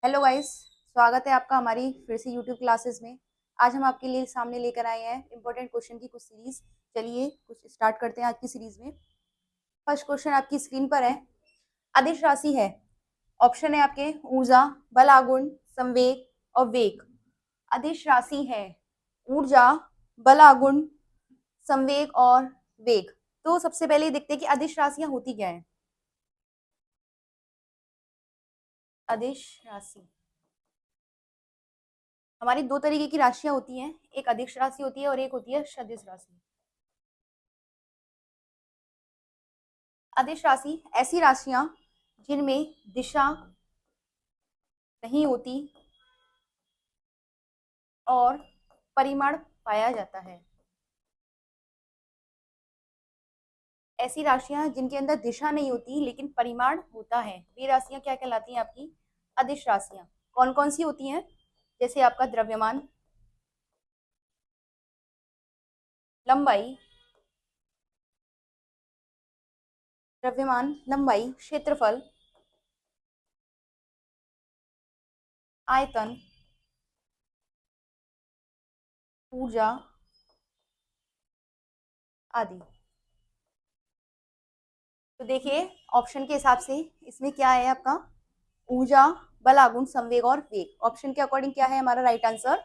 Hello guys, स्वागत है आपका हमारी फिर से यूट्यूब क्लासेस में। आज हम आपके लिए सामने लेकर आए हैं इंपॉर्टेंट क्वेश्चन की कुछ सीरीज। चलिए कुछ स्टार्ट करते हैं आज की सीरीज में। फर्स्ट क्वेश्चन आपकी स्क्रीन पर है। अदिश राशि है। ऑप्शन है आपके ऊर्जा, बल आगुण, संवेग और वेग। अदिश राशि है ऊर्जा, बल आगुण, संवेग और वेग। तो सबसे पहले देखते हैं कि अदिश राशियां होती क्या है। अदिश राशि हमारी दो तरीके की राशियां होती हैं, एक अदिश राशि होती है और एक होती है सदिश राशि। अदिश राशि ऐसी राशियां जिनमें दिशा नहीं होती और परिमाण पाया जाता है। ऐसी राशियां जिनके अंदर दिशा नहीं होती लेकिन परिमाण होता है, वे राशियां क्या कहलाती हैं आपकी अदिश राशियां। कौन कौन सी होती हैं? जैसे आपका द्रव्यमान, लंबाई, द्रव्यमान, लंबाई, क्षेत्रफल, आयतन, ऊर्जा आदि। तो देखिए ऑप्शन के हिसाब से इसमें क्या है आपका ऊर्जा, बल आगुण, संवेग और वेग। ऑप्शन के अकॉर्डिंग क्या है हमारा राइट आंसर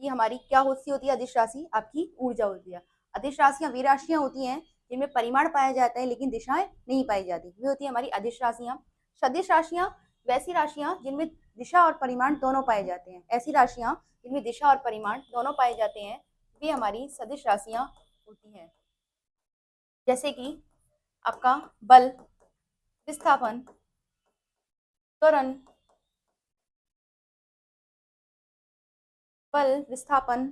कि हमारी क्या होती है अदिश राशि आपकी ऊर्जा होती है। अदिश राशियां वे राशियां होती हैं जिनमें परिमाण पाया जाता है लेकिन दिशाएं नहीं पाई जाती, वे होती है हमारी अदिश राशियां। सदिश राशियां वैसी राशियां जिनमें दिशा और परिमाण दोनों पाए जाते हैं। ऐसी राशियां जिनमें दिशा और परिमाण दोनों पाए जाते हैं वे हमारी सदिश राशियां होती हैं। जैसे कि आपका बल, विस्थापन, त्वरण, बल, विस्थापन,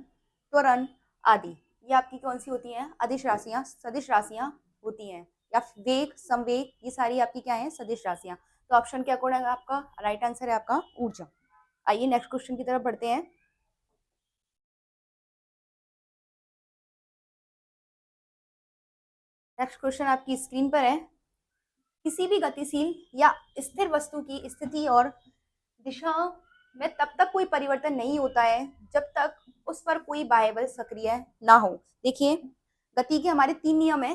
त्वरण आदि। ये आपकी कौन सी होती हैं अदिश राशियां, सदिश राशियां होती हैं। या वेग, संवेग, ये सारी आपकी क्या है सदिश राशियां। तो ऑप्शन के अकॉर्डिंग आपका राइट आंसर है आपका ऊर्जा। आइए नेक्स्ट क्वेश्चन की तरफ बढ़ते हैं। नेक्स्ट क्वेश्चन आपकी स्क्रीन पर है। किसी भी गतिशील या स्थिर वस्तु की स्थिति और दिशा में तब तक कोई परिवर्तन नहीं होता है जब तक उस पर कोई बाह्य बल सक्रिय ना हो। देखिए गति के हमारे तीन नियम है।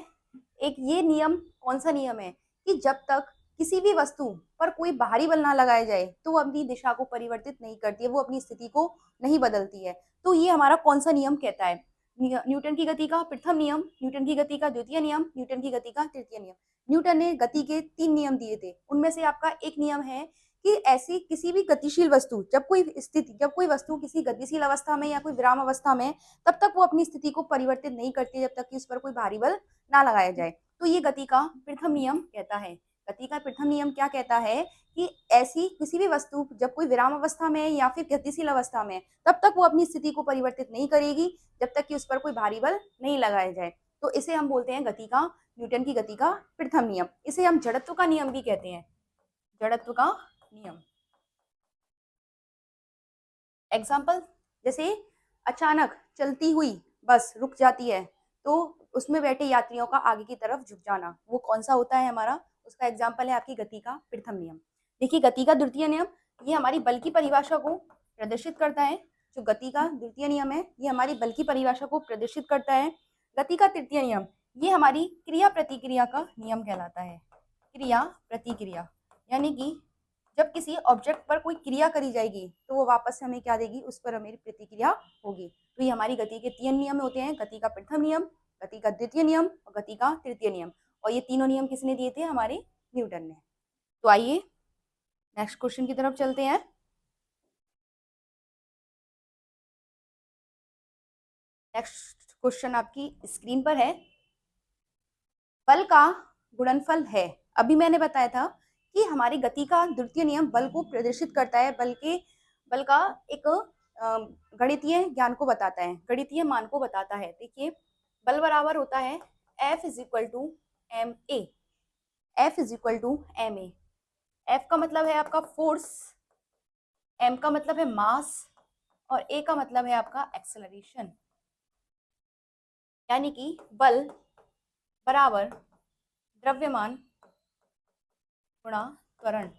एक ये नियम कौन सा नियम है कि जब तक किसी भी वस्तु पर कोई बाहरी बल ना लगाया जाए तो वो अपनी दिशा को परिवर्तित नहीं करती है, वो अपनी स्थिति को नहीं बदलती है। तो ये हमारा कौन सा नियम कहता है? न्यूटन की गति का प्रथम नियम, न्यूटन की गति का द्वितीय नियम, न्यूटन की गति का तृतीय नियम। न्यूटन ने गति के तीन नियम दिए थे, उनमें से आपका एक नियम है कि ऐसी किसी भी गतिशील वस्तु जब कोई वस्तु किसी गतिशील अवस्था में या कोई विराम अवस्था में, तब तक वो अपनी स्थिति को परिवर्तित नहीं करती जब तक कि उस पर कोई भारी बल ना लगाया जाए। तो ये गति का प्रथम नियम कहता है। गति का प्रथम नियम क्या कहता है कि ऐसी किसी भी वस्तु जब कोई विराम अवस्था में या फिर गतिशील अवस्था में, तब तक वो अपनी स्थिति को परिवर्तित नहीं करेगी जब तक कि उस पर कोई भारी बल नहीं लगाया जाए। तो इसे हम बोलते हैं गति का, न्यूटन की गति का प्रथम नियम। इसे हम जड़त्व का नियम भी कहते हैं, जड़त्व का नियम। एग्जाम्पल, जैसे अचानक चलती हुई बस रुक जाती है तो उसमें बैठे यात्रियों का आगे की तरफ झुक जाना, वो कौन सा होता है हमारा? उसका एग्जाम्पल है आपकी गति का प्रथम नियम। देखिए गति का द्वितीय नियम ये हमारी बल की परिभाषा को प्रदर्शित करता है। जो गति का द्वितीय नियम है ये हमारी बल की परिभाषा को प्रदर्शित करता है। गति का तृतीय नियम ये हमारी क्रिया प्रतिक्रिया का नियम कहलाता है। क्रिया प्रतिक्रिया यानी कि जब किसी ऑब्जेक्ट पर कोई क्रिया करी जाएगी तो वो वापस से हमें क्या देगी, उस पर हमारी प्रतिक्रिया होगी। तो ये हमारी गति के तीन नियम होते हैं, गति का प्रथम नियम, गति का द्वितीय नियम और गति का तृतीय नियम। और ये तीनों नियम किसने दिए थे? हमारे न्यूटन ने। तो आइए नेक्स्ट क्वेश्चन की तरफ चलते हैं। नेक्स्ट क्वेश्चन आपकी स्क्रीन पर है। बल का गुणनफल है। अभी मैंने बताया था कि हमारी गति का द्वितीय नियम बल को प्रदर्शित करता है, बल का एक गणितीय ज्ञान को बताता है, गणितीय मान को बताता है। देखिए बल बराबर होता है F is equal to M A. F is equal to M A. F का मतलब है आपका फोर्स, एम का मतलब है मास और ए का मतलब है आपका एक्सेलरेशन। यानी कि बल बराबर द्रव्यमान गुणा त्वरण।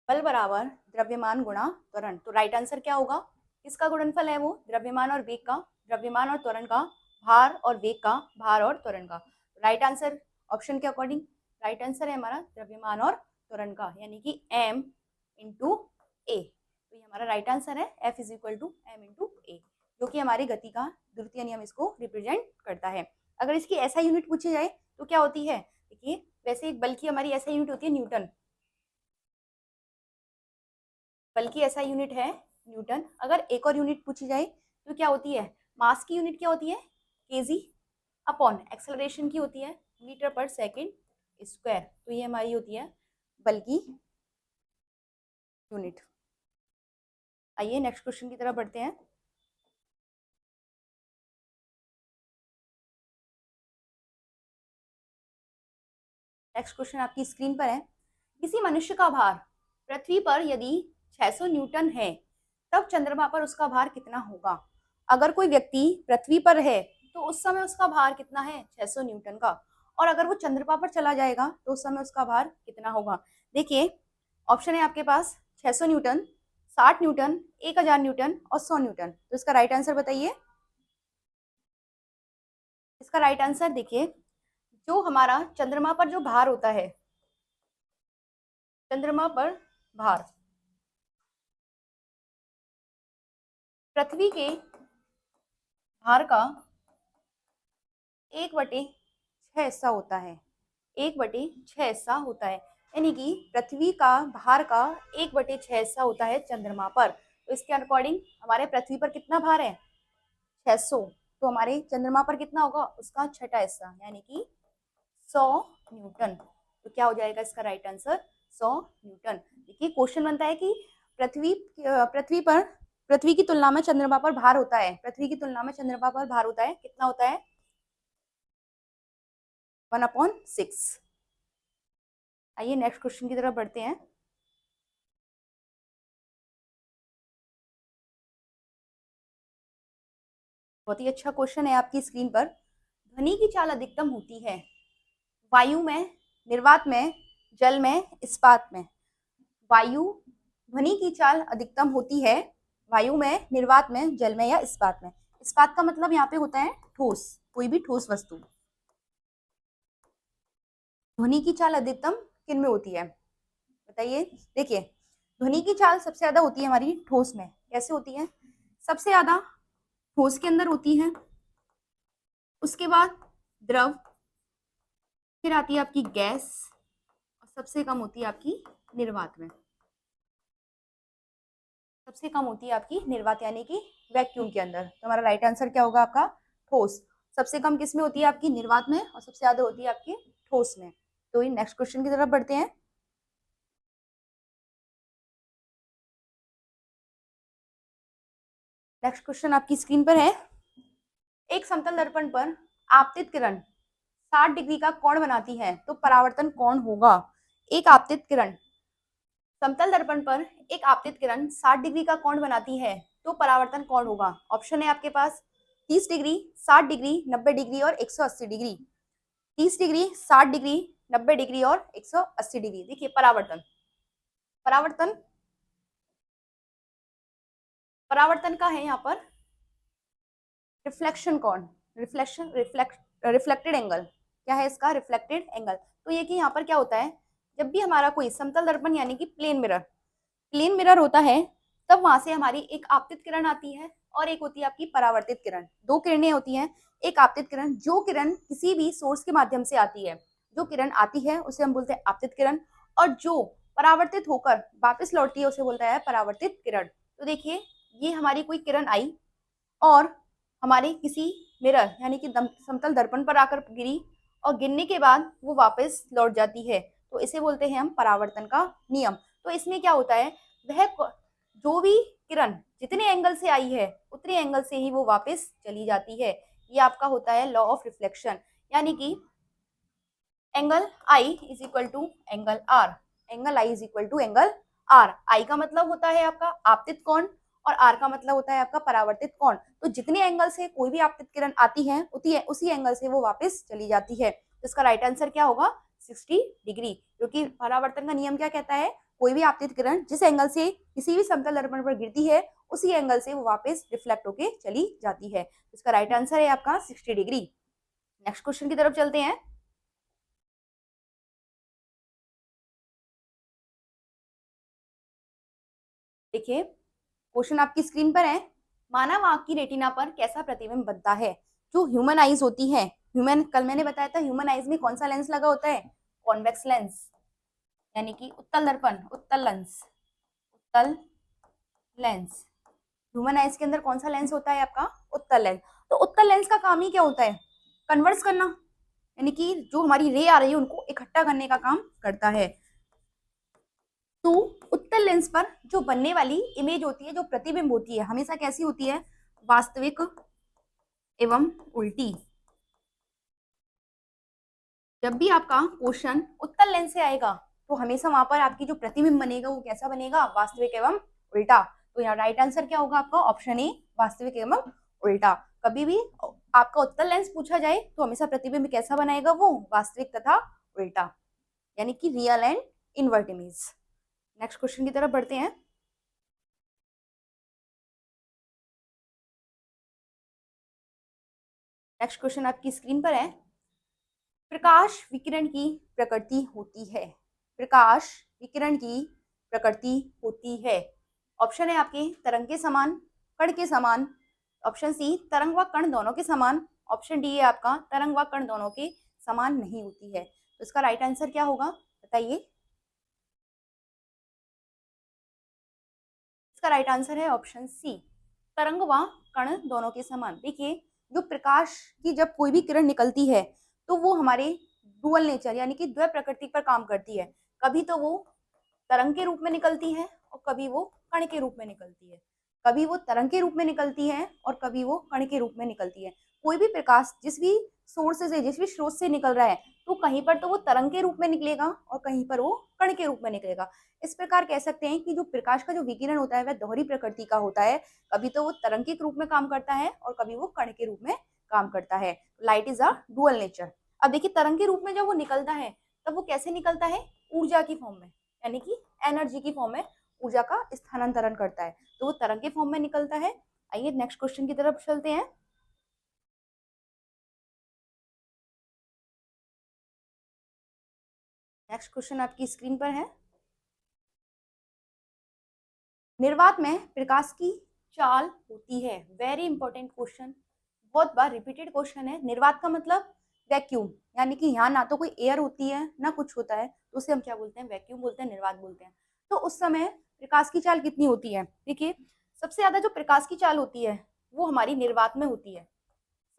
बल बराबर द्रव्यमान गुणा त्वरण। तो राइट आंसर क्या होगा? किसका गुणनफल है वो? द्रव्यमान और वेग का, द्रव्यमान और त्वरण का, भार और वेग का, भार और त्वरण का। राइट आंसर ऑप्शन के अकॉर्डिंग राइट आंसर है हमारा द्रव्यमान और त्वरण का, यानी कि m इंटू ए। तो ये हमारा राइट आंसर है, F is equal to M into A, जो कि हमारी गति का द्वितीय नियम इसको रिप्रेजेंट करता है। अगर इसकी ऐसा यूनिट पूछी जाए तो क्या होती है? देखिए, वैसे एक बल की हमारी ऐसा यूनिट होती है न्यूटन, बल्कि ऐसा यूनिट है न्यूटन। अगर एक और यूनिट पूछी जाए तो क्या होती है? मास की यूनिट क्या होती है? केजी अपॉन एक्सेलरेशन की होती है मीटर पर सेकेंड स्क्वायर। तो ये हमारी होती है बल की यूनिट। आइए नेक्स्ट क्वेश्चन की तरफ बढ़ते हैं। नेक्स्ट क्वेश्चन आपकी स्क्रीन पर है। किसी मनुष्य का भार पृथ्वी पर यदि 600 न्यूटन है, तब चंद्रमा पर उसका भार कितना होगा? अगर कोई व्यक्ति पृथ्वी पर है तो उस समय उसका भार कितना है? 600 न्यूटन का। और अगर वो चंद्रमा पर चला जाएगा तो उस समय उसका भार कितना होगा? देखिए, ऑप्शन है आपके पास 600 न्यूटन, 60 न्यूटन, 1000 न्यूटन और 100 न्यूटन। तो इसका राइट आंसर बताइए। इसका राइट आंसर देखिए, जो हमारा चंद्रमा पर जो भार होता है, चंद्रमा पर भार पृथ्वी के भार का 1/6 हिस्सा होता है। 1/6 हिस्सा होता है, यानी कि पृथ्वी का भार का 1/6 हिस्सा होता है चंद्रमा पर। तो इसके अकॉर्डिंग हमारे पृथ्वी पर कितना भार है? 600। तो हमारे चंद्रमा पर कितना होगा? उसका छठा हिस्सा, यानी कि 100 न्यूटन। तो क्या हो जाएगा इसका राइट आंसर? 100 न्यूटन। देखिए, क्वेश्चन बनता है कि पृथ्वी पृथ्वी पर पृथ्वी की तुलना में चंद्रमा पर भार होता है, पृथ्वी की तुलना में चंद्रमा पर भार होता है, कितना होता है? 1/6। आइए नेक्स्ट क्वेश्चन की तरफ बढ़ते हैं। बहुत ही अच्छा क्वेश्चन है आपकी स्क्रीन पर। ध्वनि की चाल अधिकतम होती है वायु में, निर्वात में, जल में, इस्पात में। वायु ध्वनि की चाल अधिकतम होती है वायु में, निर्वात में, जल में या इस्पात में। इस्पात का मतलब यहाँ पे होता है ठोस, कोई भी ठोस वस्तु। ध्वनि की चाल अधिकतम किन में होती है बताइए? देखिए, ध्वनि की चाल सबसे ज्यादा होती है हमारी ठोस में। कैसे होती है? सबसे ज्यादा ठोस के अंदर होती है, उसके बाद द्रव, फिर आती है आपकी गैस, और सबसे कम होती है आपकी निर्वात में। सबसे कम होती है आपकी निर्वात, यानी कि वैक्यूम के अंदर। तो हमारा राइट आंसर क्या होगा आपका? ठोस। सबसे कम किस में होती है? आपकी निर्वात में, और सबसे ज्यादा होती है आपकी ठोस में। तो ये नेक्स्ट क्वेश्चन की तरफ बढ़ते हैं। नेक्स्ट क्वेश्चन आपकी स्क्रीन पर है। एक समतल दर्पण पर आपतित किरण 60 डिग्री का कोण बनाती है, तो परावर्तन कौन होगा? एक आपतित किरण, समतल दर्पण पर एक आपतित किरण 60 डिग्री का कोण बनाती है, तो परावर्तन कौन होगा? ऑप्शन है आपके पास 30 डिग्री, 60 डिग्री, 90 डिग्री और 180 डिग्री। 30 डिग्री, 60 डिग्री, 90 डिग्री और 180 डिग्री। देखिए, परावर्तन परावर्तन परावर्तन का है यहाँ पर रिफ्लेक्शन कोण, रिफ्लेक्टेड एंगल। क्या है इसका? Reflected angle. तो ये कि यहाँ पर क्या होता है, जब भी हमारा कोई समतल दर्पण यानी कि प्लेन मिरर होता है, तब वहां से हमारी एक आपतित किरण आती है और एक होती है आपकी परावर्तित किरण। दो किरणें होती हैं। एक आपतित किरण, जो किरण किसी भी सोर्स के माध्यम से आती है, जो किरण आती है उसे हम बोलते हैं आपतित किरण, और जो परावर्तित होकर वापस लौटती है उसे बोलता है परावर्तित किरण। तो देखिए, ये हमारी कोई किरण आई और हमारे किसी मिरर यानी कि समतल दर्पण पर आकर गिरी, और गिरने के बाद वो वापस लौट जाती है, तो इसे बोलते हैं हम परावर्तन का नियम। तो इसमें क्या होता है, वह जो भी किरण जितने एंगल से आई है उतने एंगल से ही वो वापस चली जाती है। ये आपका होता है लॉ ऑफ रिफ्लेक्शन, यानी कि angle I is equal to angle R. Angle I is equal to angle R. I का मतलब होता है आपका आपतित कोण, और आर का मतलब होता है आपका परावर्तित कोण। तो जितने एंगल से कोई भी आपतित किरण आती है उसी एंगल से वो वापस चली जाती है। तो इसका राइट आंसर क्या होगा? 60 डिग्री, क्योंकि परावर्तन का नियम क्या कहता है? कोई भी आपतित किरण जिस एंगल से किसी भी समतल दर्पण पर गिरती है उसी एंगल से वो वापस रिफ्लेक्ट होके चली जाती है। इसका राइट आंसर है आपका 60 डिग्री। नेक्स्ट क्वेश्चन की तरफ चलते हैं। देखिए क्वेश्चन आपकी स्क्रीन पर है। मानव आंख की रेटिना पर कैसा प्रतिबिंब बनता है? जो ह्यूमन आईज होती है, ह्यूमन, कल मैंने बताया था ह्यूमन आईज में कौन सा लेंस लगा होता है? कॉन्वेक्स लेंस, यानी कि उत्तल दर्पण, उत्तल लेंस, उत्तल लेंस। ह्यूमन आइज के अंदर कौन सा लेंस होता है आपका? उत्तल लेंस। तो उत्तल लेंस का काम ही क्या होता है? कन्वर्स करना, यानी कि जो हमारी रे आ रही है उनको इकट्ठा करने का काम करता है। तो उत्तल लेंस पर जो बनने वाली इमेज होती है, जो प्रतिबिंब होती है, हमेशा कैसी होती है? वास्तविक एवं उल्टी। जब भी आपका क्वेश्चन उत्तल लेंस से आएगा तो हमेशा वहां पर आपकी जो प्रतिबिंब बनेगा वो कैसा बनेगा? वास्तविक एवं उल्टा। तो यहाँ राइट आंसर क्या होगा आपका? ऑप्शन ए, वास्तविक एवं उल्टा। कभी भी आपका उत्तल लेंस पूछा जाए तो हमेशा प्रतिबिंब कैसा बनाएगा? वो वास्तविक तथा उल्टा, यानी कि real and invert image. Next question की तरफ बढ़ते हैं। नेक्स्ट क्वेश्चन आपकी स्क्रीन पर है। प्रकाश विकिरण की प्रकृति होती है। प्रकाश विकिरण की प्रकृति होती है। ऑप्शन है आपके तरंग के समान, कण के समान, ऑप्शन सी तरंग व कण दोनों के समान, ऑप्शन डी है आपका तरंग व कण दोनों के समान नहीं होती है। तो इसका राइट आंसर क्या होगा बताइए? इसका राइट आंसर है ऑप्शन सी, तरंग व कण दोनों के समान। देखिए जो प्रकाश की जब कोई भी किरण निकलती है तो वो हमारे डुअल नेचर यानी कि द्वय प्रकृति पर काम करती है। कभी तो वो तरंग के रूप में निकलती है और कभी वो कण के रूप में निकलती है। कभी वो तरंग के रूप में निकलती है और कभी वो कण के रूप में निकलती है। कोई भी प्रकाश जिस भी सोर्स से, जिस भी स्रोत से निकल रहा है तो कहीं पर तो वो तरंग के रूप में निकलेगा और कहीं पर वो कण के रूप में निकलेगा। इस प्रकार कह सकते हैं कि जो प्रकाश का जो विकिरण होता है वह दोहरी प्रकृति का होता है। कभी तो वो तरंग के रूप में काम करता है और कभी वो कण के रूप में काम करता है। Light is a dual nature. अब देखिए तरंग के रूप में जब वो निकलता है तब वो कैसे निकलता है? ऊर्जा की फॉर्म में, यानी कि एनर्जी की फॉर्म में ऊर्जा का स्थानांतरण करता है, तो वो तरंग के फॉर्म में निकलता है। आइए नेक्स्ट क्वेश्चन की तरफ चलते हैं। नेक्स्ट क्वेश्चन आपकी स्क्रीन पर है। निर्वात में प्रकाश की चाल होती है। वेरी इंपॉर्टेंट क्वेश्चन, बहुत बार रिपीटेड क्वेश्चन है। निर्वात का मतलब वैक्यूम, यानी कि यहाँ ना तो कोई एयर होती है ना कुछ होता है, तो उसे हम क्या बोलते हैं? वैक्यूम बोलते हैं, निर्वात बोलते हैं। तो उस समय प्रकाश की चाल कितनी होती है? देखिए सबसे ज्यादा जो प्रकाश की चाल होती है वो हमारी निर्वात में होती है।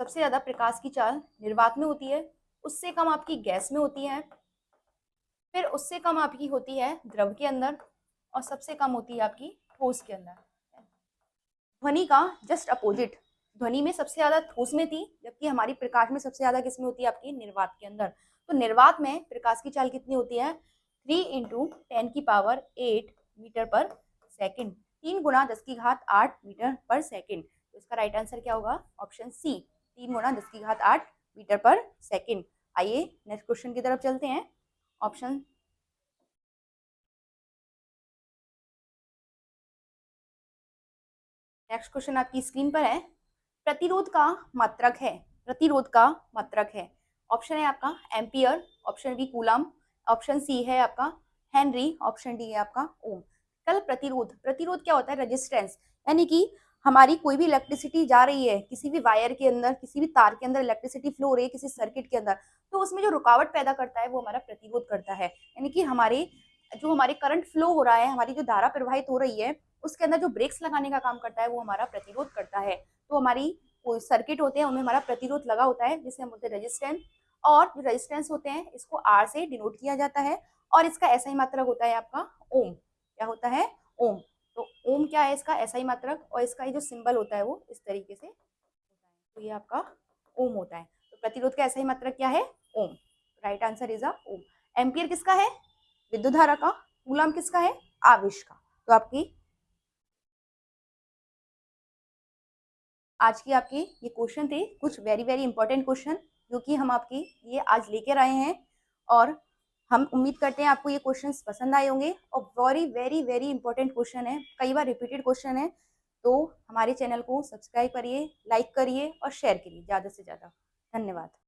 सबसे ज्यादा प्रकाश की चाल निर्वात में होती है, उससे कम आपकी गैस में होती है, फिर उससे कम आपकी होती है द्रव के अंदर, और सबसे कम होती है आपकी ठोस के अंदर। ध्वनि का जस्ट अपोजिट, ध्वनि में सबसे ज्यादा ठोस में थी, जबकि हमारी प्रकाश में सबसे ज्यादा किसमें होती है? आपकी निर्वात के अंदर। तो निर्वात में प्रकाश की चाल कितनी होती है? 3 × 10⁸ मीटर पर सेकेंड, 3 × 10⁸ मीटर पर सेकेंड। तो इसका राइट आंसर क्या होगा? ऑप्शन सी, 3 × 10⁸ मीटर पर सेकेंड। आइए नेक्स्ट क्वेश्चन की तरफ चलते हैं। ऑप्शन नेक्स्ट क्वेश्चन आपकी स्क्रीन पर है। प्रतिरोध का मात्रक है। प्रतिरोध का मात्रक है। ऑप्शन है आपका ampere, option B coulomb, option C है आपका हेनरी, ऑप्शन डी है आपका ओम। कल प्रतिरोध, प्रतिरोध क्या होता है? रेजिस्टेंस, यानी कि हमारी कोई भी इलेक्ट्रिसिटी जा रही है किसी भी वायर के अंदर, किसी भी तार के अंदर इलेक्ट्रिसिटी फ्लो हो रही है किसी सर्किट के अंदर, तो उसमें जो रुकावट पैदा करता है वो हमारा प्रतिरोध करता है। यानी कि हमारे जो हमारे करंट फ्लो हो रहा है, हमारी जो धारा प्रवाहित हो रही है उसके अंदर जो ब्रेक्स लगाने का काम करता है वो हमारा प्रतिरोध करता है। तो हमारी कोई सर्किट होते हैं उनमें हमारा प्रतिरोध लगा होता है जिसे हम बोलते हैं रेजिस्टेंस। और जो रेजिस्टेंस होते हैं इसको आर से डिनोट किया जाता है और इसका ऐसा ही मात्रक होता है आपका ओम। क्या होता है? ओम। तो ओम क्या है? इसका ऐसा ही मात्रक, और इसका ये जो सिंबल होता है वो इस तरीके से होता है, तो ये आपका ओम होता है। तो प्रतिरोध का ऐसा ही मात्रक क्या है? Ohm. Right answer is a ohm. Ampere किसका है? विद्युत धारा का। कूलम किसका है? आवेश का। तो आपकी आज की आपके ये क्वेश्चन थे कुछ वेरी वेरी इंपॉर्टेंट क्वेश्चन जो कि हम आपके ये आज लेकर आए हैं। और हम उम्मीद करते हैं आपको ये क्वेश्चंस पसंद आए होंगे और very very very important question है, कई बार रिपीटेड क्वेश्चन है। तो हमारे चैनल को सब्सक्राइब करिए, लाइक करिए और शेयर करिए ज़्यादा से ज़्यादा। धन्यवाद।